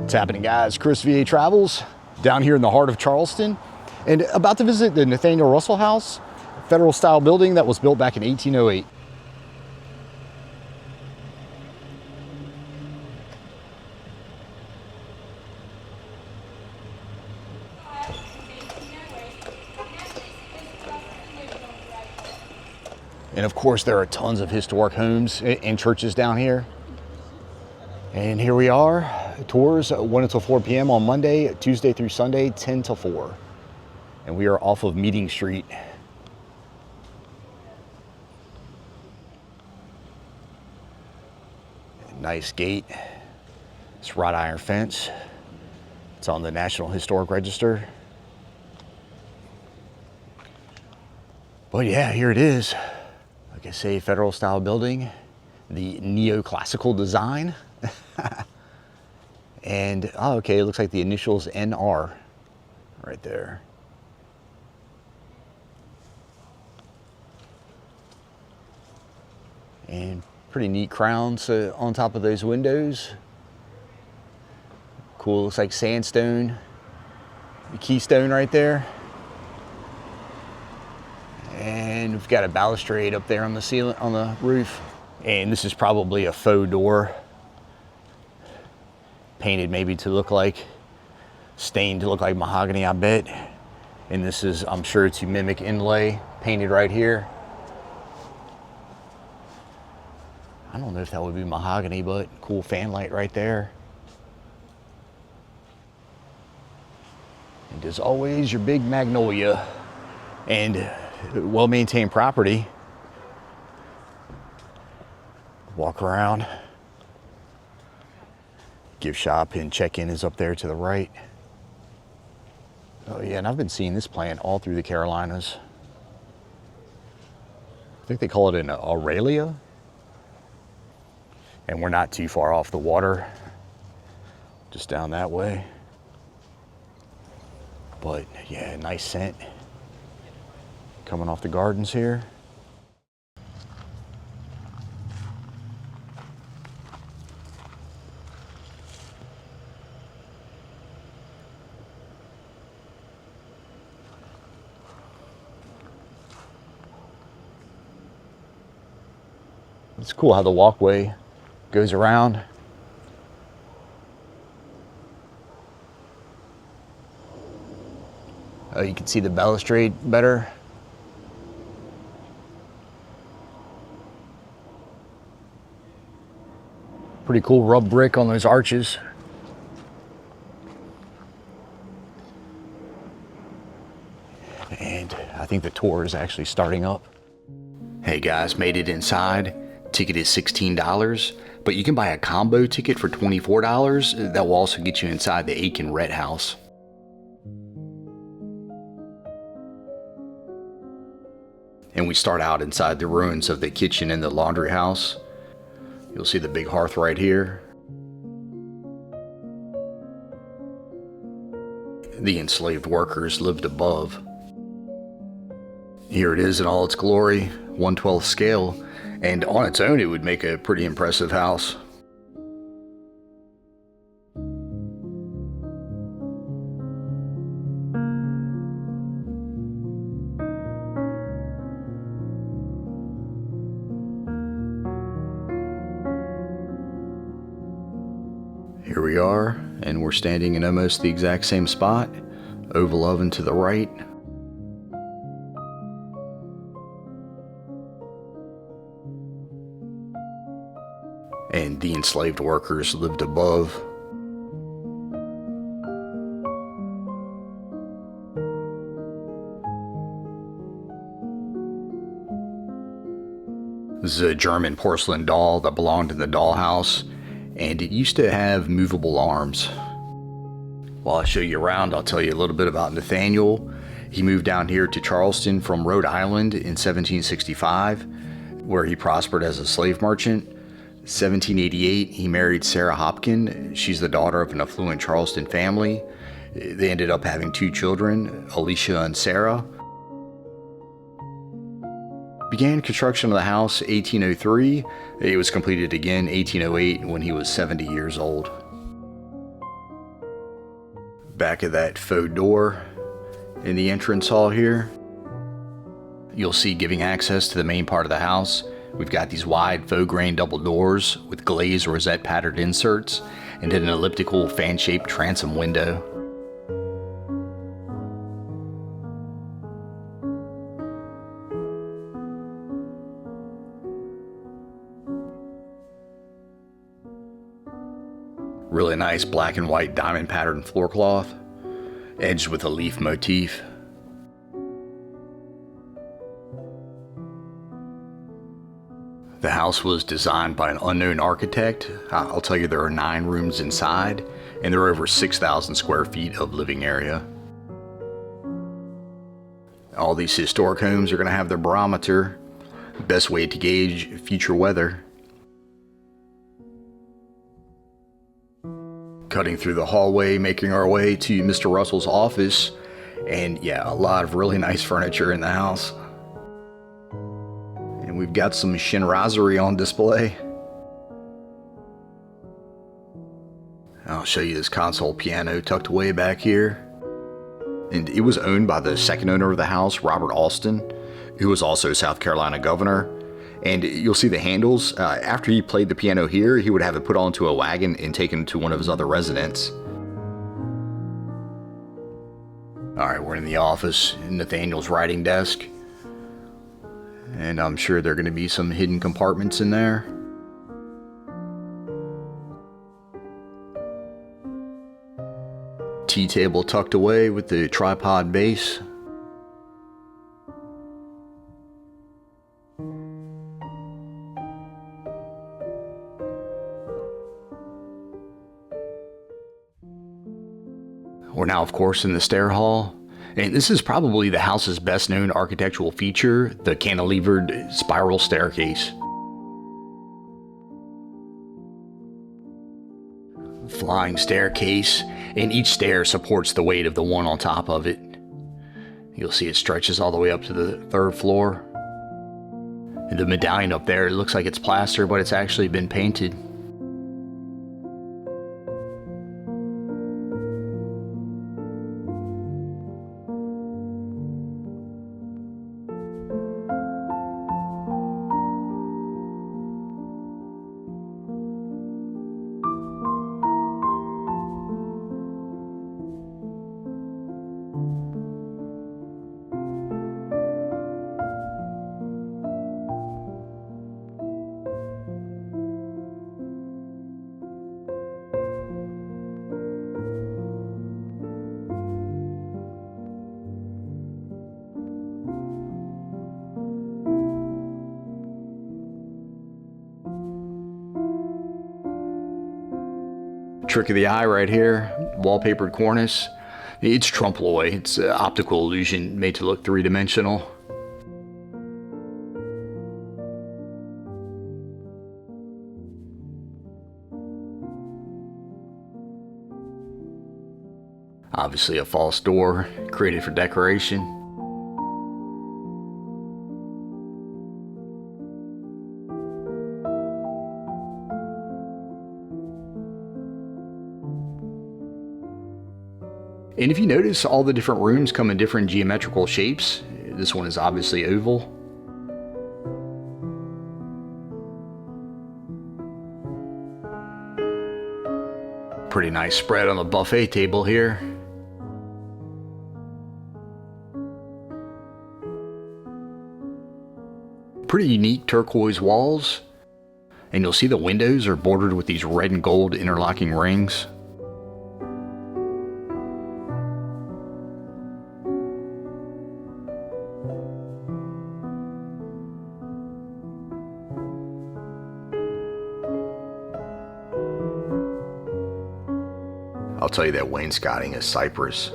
What's happening, guys? Chris VA Travels down here in the heart of Charleston, and about to visit the Nathaniel Russell House, a federal style building that was built back in 1808. And of course, there are tons of historic homes and churches down here. And here we are, tours 1 until 4 p.m. on Monday, Tuesday through Sunday, 10 till 4. And we are off of Meeting Street. Nice gate. It's wrought iron fence. It's on the National Historic Register. But yeah, here it is. Like I say, federal style building, the neoclassical design. And, oh, okay, it looks like the initials NR right there. And pretty neat crowns on top of those windows. Cool, looks like sandstone. The keystone right there. And we've got a balustrade up there on the ceiling, on the roof. And this is probably a faux door. Painted maybe to look like, stained to look like mahogany, I bet. And this is, I'm sure, to mimic inlay, painted right here. I don't know if that would be mahogany, but cool fan light right there. And as always, your big magnolia and well-maintained property. Walk around. Gift shop and check-in is up there to the right. Oh yeah, and I've been seeing this plant all through the Carolinas. I think they call it an Aurelia. And we're not too far off the water, just down that way. But yeah, nice scent coming off the gardens here. It's cool how the walkway goes around. Oh, you can see the balustrade better. Pretty cool rub brick on those arches. And I think the tour is actually starting up. Hey guys, made it inside. Ticket is $16, but you can buy a combo ticket for $24 that will also get you inside the Aiken Red House. And we start out inside the ruins of the kitchen and the laundry house. You'll see the big hearth right here. The enslaved workers lived above. Here it is in all its glory, 1/12 scale. And on its own, it would make a pretty impressive house. Here we are, and we're standing in almost the exact same spot. Oval oven to the right. And the enslaved workers lived above. This is a German porcelain doll that belonged in the dollhouse, and it used to have movable arms. While I show you around, I'll tell you a little bit about Nathaniel. He moved down here to Charleston from Rhode Island in 1765, where he prospered as a slave merchant. 1788, he married Sarah Hopkin. She's the daughter of an affluent Charleston family. They ended up having 2 children, Alicia and Sarah. Began construction of the house 1803. It was completed again 1808 when he was 70 years old. Back of that faux door in the entrance hall here, you'll see giving access to the main part of the house. We've got these wide faux grain double doors with glazed rosette patterned inserts and an elliptical fan-shaped transom window. Really nice black and white diamond patterned floor cloth, edged with a leaf motif. The house was designed by an unknown architect. I'll tell you, there are 9 rooms inside, and there are over 6,000 square feet of living area. All these historic homes are going to have their barometer, best way to gauge future weather. Cutting through the hallway, making our way to Mr. Russell's office, and yeah, a lot of really nice furniture in the house. And we've got some chinoiserie on display. I'll show you this console piano tucked away back here. And it was owned by the second owner of the house, Robert Alston, who was also South Carolina governor. And you'll see the handles. After he played the piano here, he would have it put onto a wagon and taken to one of his other residents. All right, we're in the office, Nathaniel's writing desk. And I'm sure there are going to be some hidden compartments in there. Tea table tucked away with the tripod base. We're now, of course, in the stair hall, and this is probably the house's best known architectural feature, the cantilevered spiral staircase. Flying staircase, and each stair supports the weight of the one on top of it. You'll see it stretches all the way up to the 3rd floor. And the medallion up there, it looks like it's plaster, but it's actually been painted. Trick of the eye right here, wallpapered cornice. It's trompe-l'oeil. It's an optical illusion made to look 3-dimensional. Obviously a false door created for decoration. And if you notice, all the different rooms come in different geometrical shapes. This one is obviously oval. Pretty nice spread on the buffet table here. Pretty unique turquoise walls. And you'll see the windows are bordered with these red and gold interlocking rings. I'll tell you that wainscoting is cypress.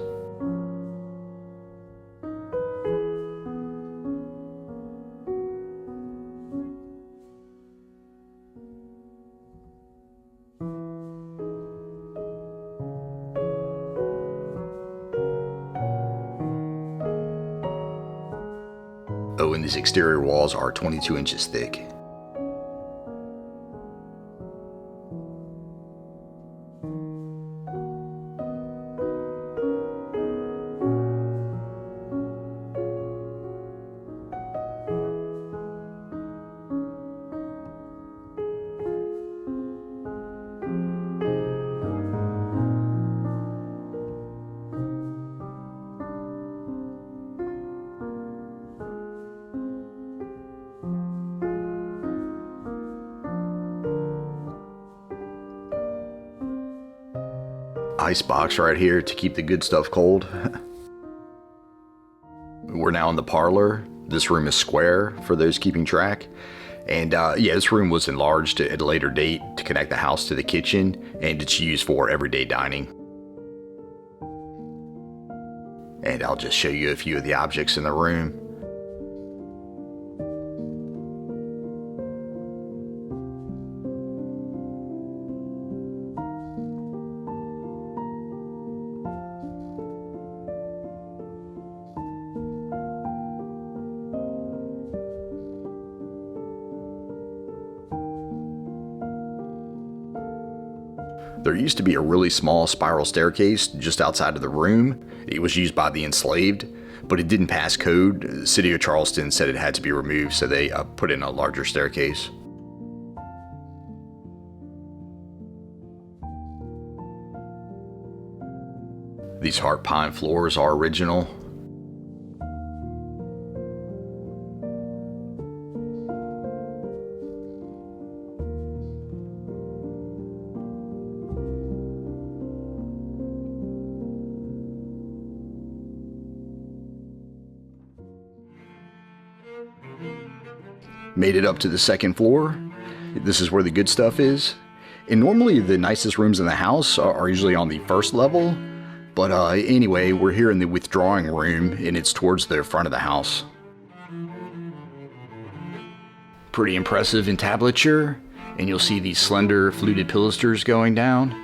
Oh, and these exterior walls are 22 inches thick. ice box right here to keep the good stuff cold. We're now in the parlor. This room is square for those keeping track. And yeah, this room was enlarged at a later date to connect the house to the kitchen, and it's used for everyday dining. And I'll just show you a few of the objects in the room. There used to be a really small spiral staircase just outside of the room. It was used by the enslaved, but it didn't pass code. The city of Charleston said it had to be removed, so they put in a larger staircase. These heart pine floors are original. Made it up to the second floor. This is where the good stuff is. And normally the nicest rooms in the house are usually on the first level. But anyway, we're here in the withdrawing room, and it's towards the front of the house. Pretty impressive entablature. And you'll see these slender fluted pilasters going down.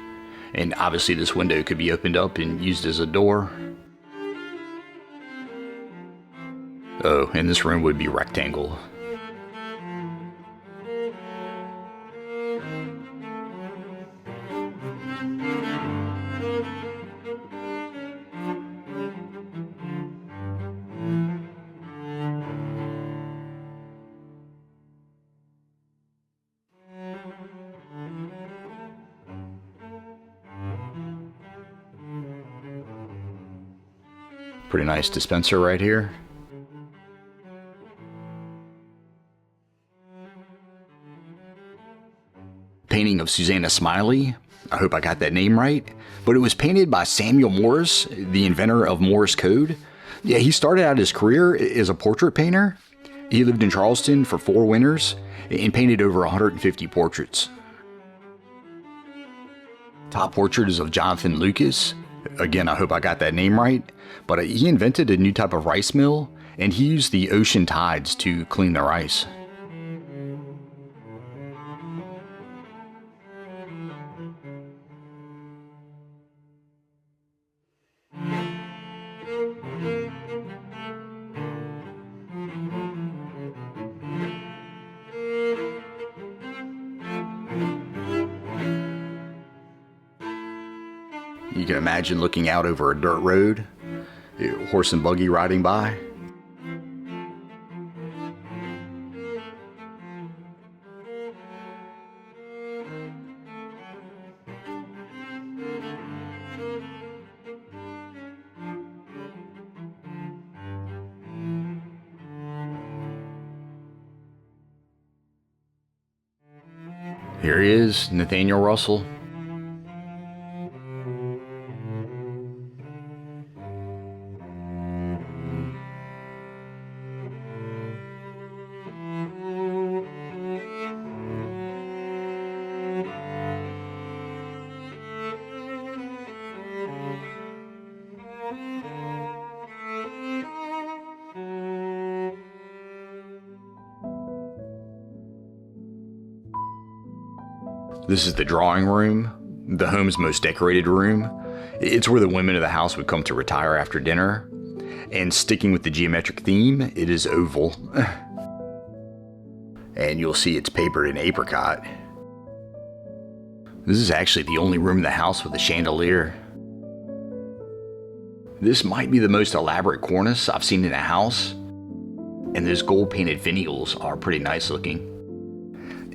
And obviously this window could be opened up and used as a door. Oh, and this room would be rectangle. Pretty nice dispenser right here. Painting of Susanna Smiley. I hope I got that name right. But it was painted by Samuel Morse, the inventor of Morse code. Yeah, he started out his career as a portrait painter. He lived in Charleston for 4 winters and painted over 150 portraits. Top portrait is of Jonathan Lucas. Again, I hope I got that name right. But he invented a new type of rice mill, and he used the ocean tides to clean the rice. You can imagine looking out over a dirt road, a horse and buggy riding by. Here he is, Nathaniel Russell. This is the drawing room, the home's most decorated room. It's where the women of the house would come to retire after dinner. And sticking with the geometric theme, it is oval. And you'll see it's papered in apricot. This is actually the only room in the house with a chandelier. This might be the most elaborate cornice I've seen in a house. And those gold painted finials are pretty nice looking.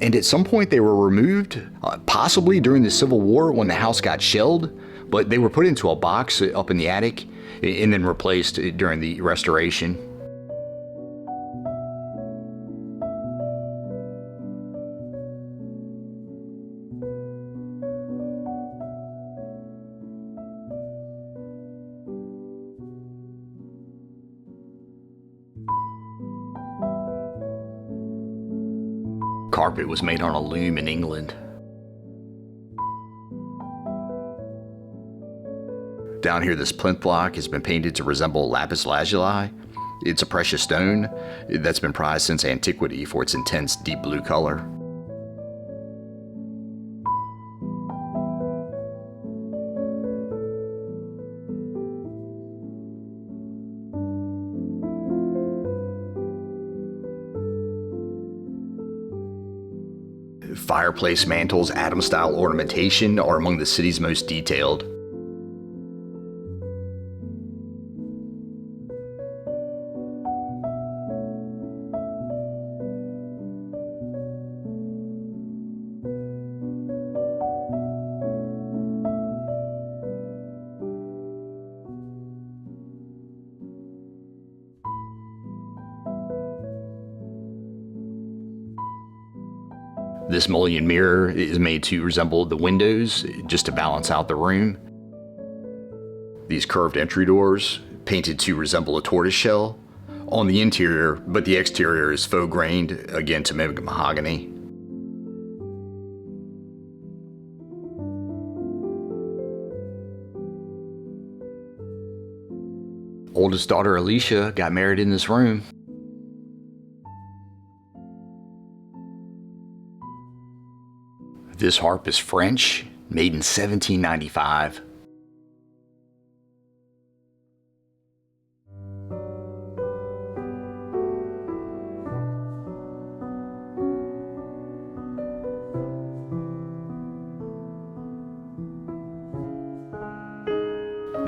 And at some point they were removed, possibly during the Civil War when the house got shelled, but they were put into a box up in the attic and then replaced during the restoration. carpet was made on a loom in England. Down here, this plinth block has been painted to resemble lapis lazuli. It's a precious stone that's been prized since antiquity for its intense deep blue color. Fireplace mantles, Adam-style ornamentation are among the city's most detailed. This mullion mirror is made to resemble the windows, just to balance out the room. These curved entry doors, painted to resemble a tortoiseshell on the interior, but the exterior is faux grained, again to mimic mahogany. Oldest daughter Alicia got married in this room. This harp is French, made in 1795.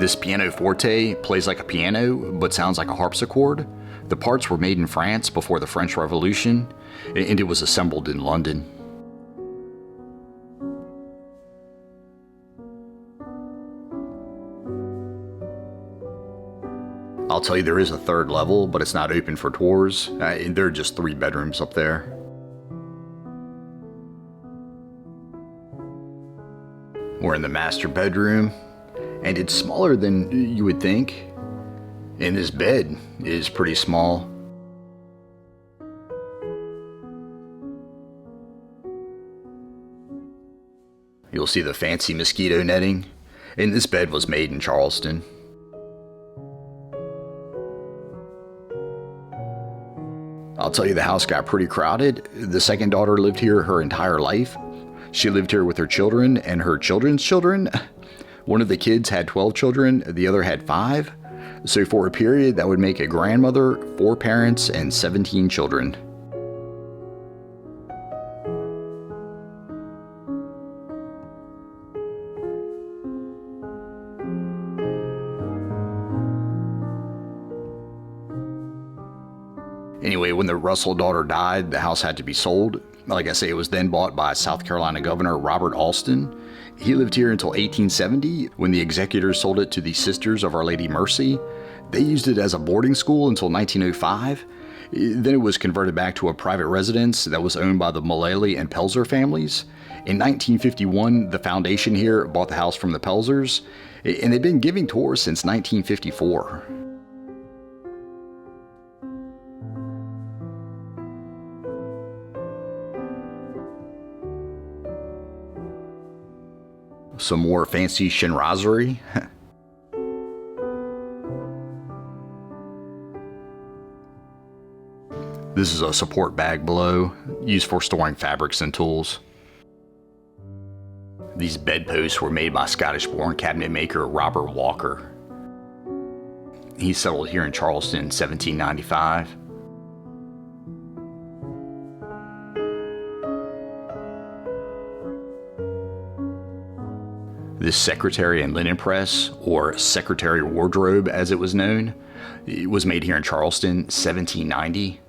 This pianoforte plays like a piano, but sounds like a harpsichord. The parts were made in France before the French Revolution, and it was assembled in London. I'll tell you, there is a third level, but it's not open for tours. There are just 3 bedrooms up there. We're in the master bedroom, and it's smaller than you would think. And this bed is pretty small. You'll see the fancy mosquito netting, and this bed was made in Charleston. I'll tell you, the house got pretty crowded. The second daughter lived here her entire life. She lived here with her children and her children's children. One of the kids had 12 children, the other had 5. So for a period, that would make a grandmother, 4 parents, and 17 children. Anyway, when the Russell daughter died, the house had to be sold. Like I say, it was then bought by South Carolina Governor Robert Alston. He lived here until 1870, when the executors sold it to the Sisters of Our Lady Mercy. They used it as a boarding school until 1905. Then it was converted back to a private residence that was owned by the Mullally and Pelzer families. In 1951, the foundation here bought the house from the Pelzers, and they've been giving tours since 1954. Some more fancy chinoiserie. This is a support bag below, used for storing fabrics and tools. These bedposts were made by Scottish-born cabinet maker Robert Walker. He settled here in Charleston in 1795. This secretary and linen press, or secretary wardrobe as it was known, it was made here in Charleston, 1790.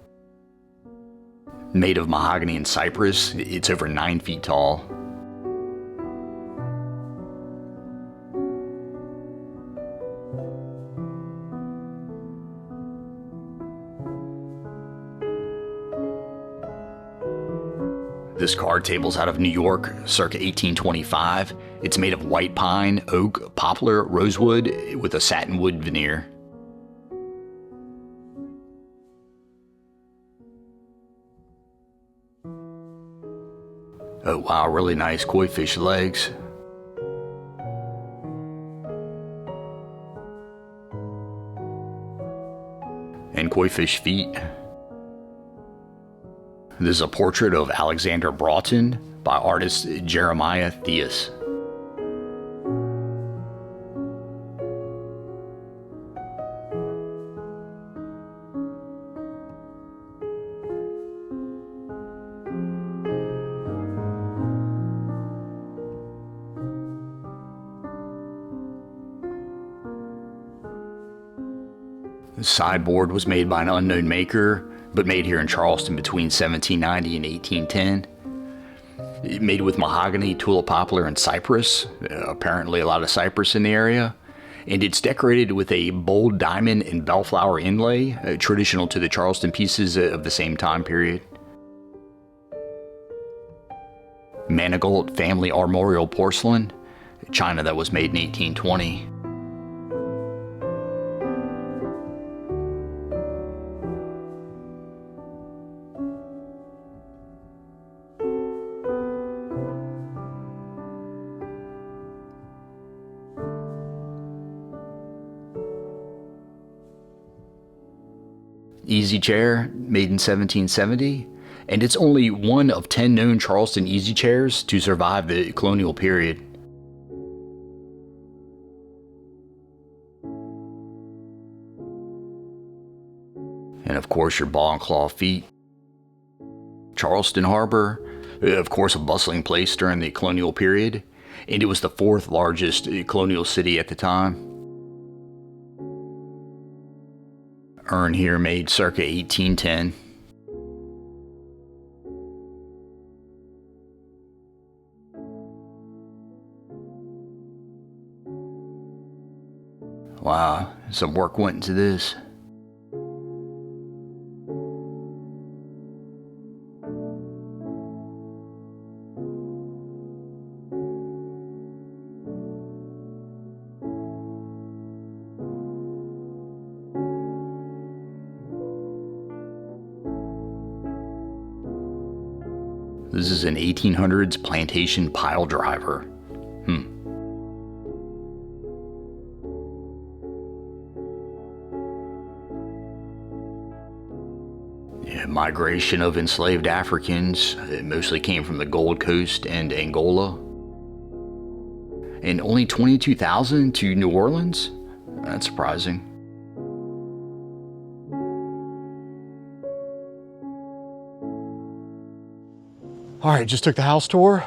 Made of mahogany and cypress, it's over 9 feet tall. This card table's out of New York, circa 1825. It's made of white pine, oak, poplar, rosewood, with a satinwood veneer. Wow, really nice koi fish legs. And koi fish feet. This is a portrait of Alexander Broughton by artist Jeremiah Theus. The sideboard was made by an unknown maker, but made here in Charleston between 1790 and 1810. Made with mahogany, tulip poplar, and cypress. Apparently a lot of cypress in the area. And it's decorated with a bold diamond and bellflower inlay, traditional to the Charleston pieces of the same time period. Manigault family armorial porcelain, china that was made in 1820. Easy chair, made in 1770, and it's only one of 10 known Charleston easy chairs to survive the colonial period. And of course your ball and claw feet. Charleston Harbor, of course a bustling place during the colonial period, and it was the 4th largest colonial city at the time. Urn here made circa 1810. Wow, some work went into this. This is an 1800s plantation pile driver. Yeah, migration of enslaved Africans. It mostly came from the Gold Coast and Angola. And only 22,000 to New Orleans? That's surprising. All right, just took the house tour.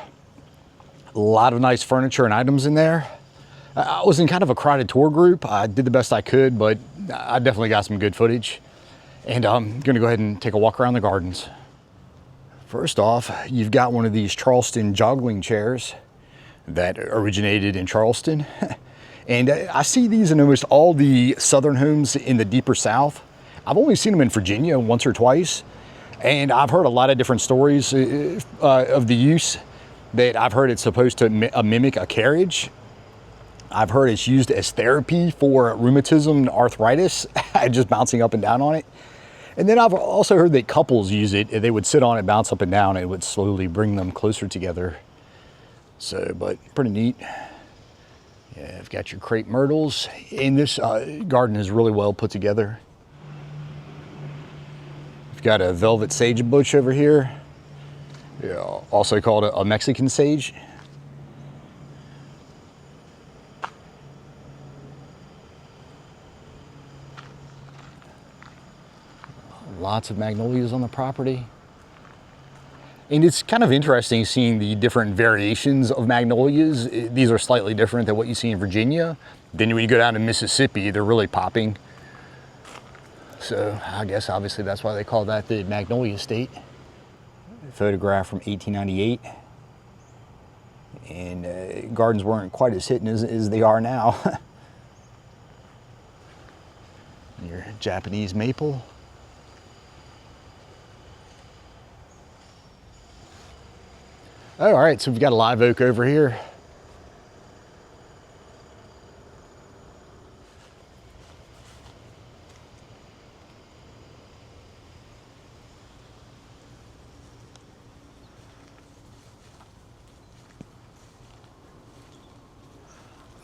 A lot of nice furniture and items in there. I was in kind of a crowded tour group. I did the best I could, but I definitely got some good footage. And I'm gonna go ahead and take a walk around the gardens. First off, you've got one of these Charleston joggling chairs that originated in Charleston. And I see these in almost all the southern homes in the deeper south. I've only seen them in Virginia once or twice. And I've heard a lot of different stories of the use. That I've heard it's supposed to mimic a carriage. I've heard it's used as therapy for rheumatism and arthritis, just bouncing up and down on it. And then I've also heard that couples use it. They would sit on it, bounce up and down, and it would slowly bring them closer together. So, but pretty neat. Yeah, I've got your crepe myrtles. And this garden is really well put together. We've got a velvet sage bush over here, yeah, also called a Mexican sage. Lots of magnolias on the property. And it's kind of interesting seeing the different variations of magnolias. These are slightly different than what you see in Virginia. Then when you go down to Mississippi, they're really popping. So I guess obviously that's why they call that the Magnolia State. Photograph from 1898. And gardens weren't quite as hidden as they are now. Your Japanese maple. All right, so we've got a live oak over here.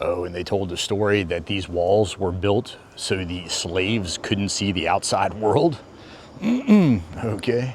Oh, and they told the story that these walls were built so the slaves couldn't see the outside world. Okay.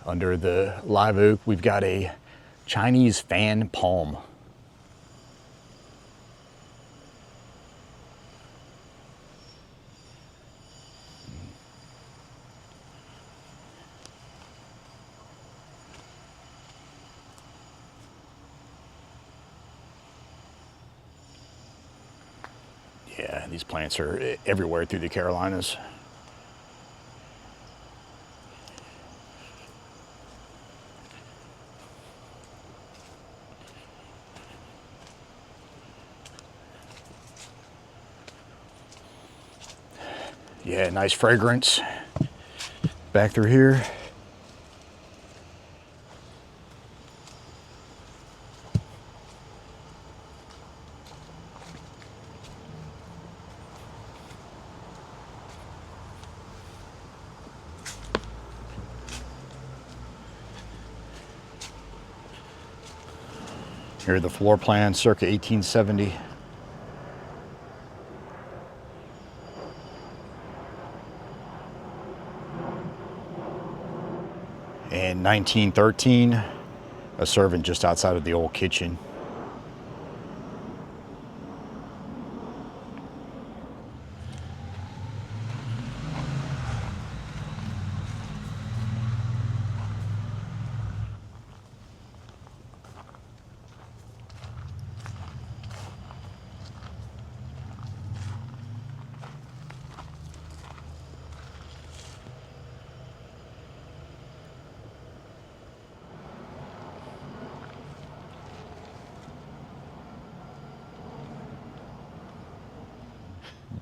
Under the live oak, we've got a Chinese fan palm. Yeah, these plants are everywhere through the Carolinas. Yeah, nice fragrance back through here. Here are the floor plans, circa 1870. In 1913, a servant just outside of the old kitchen.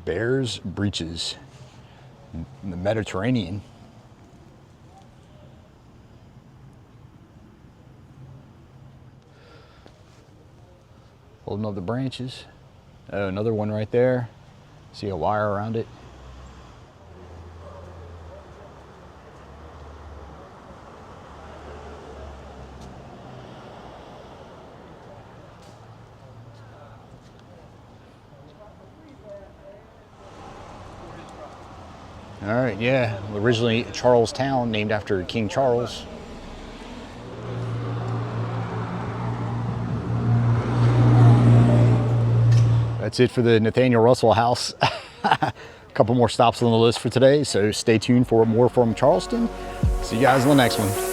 Bears' breeches in the Mediterranean. Holding up the branches. Oh, another one right there. See a wire around it. All right, yeah, originally Charlestown, named after King Charles. That's it for the Nathaniel Russell House. A couple more stops on the list for today, so stay tuned for more from Charleston. See you guys in the next one.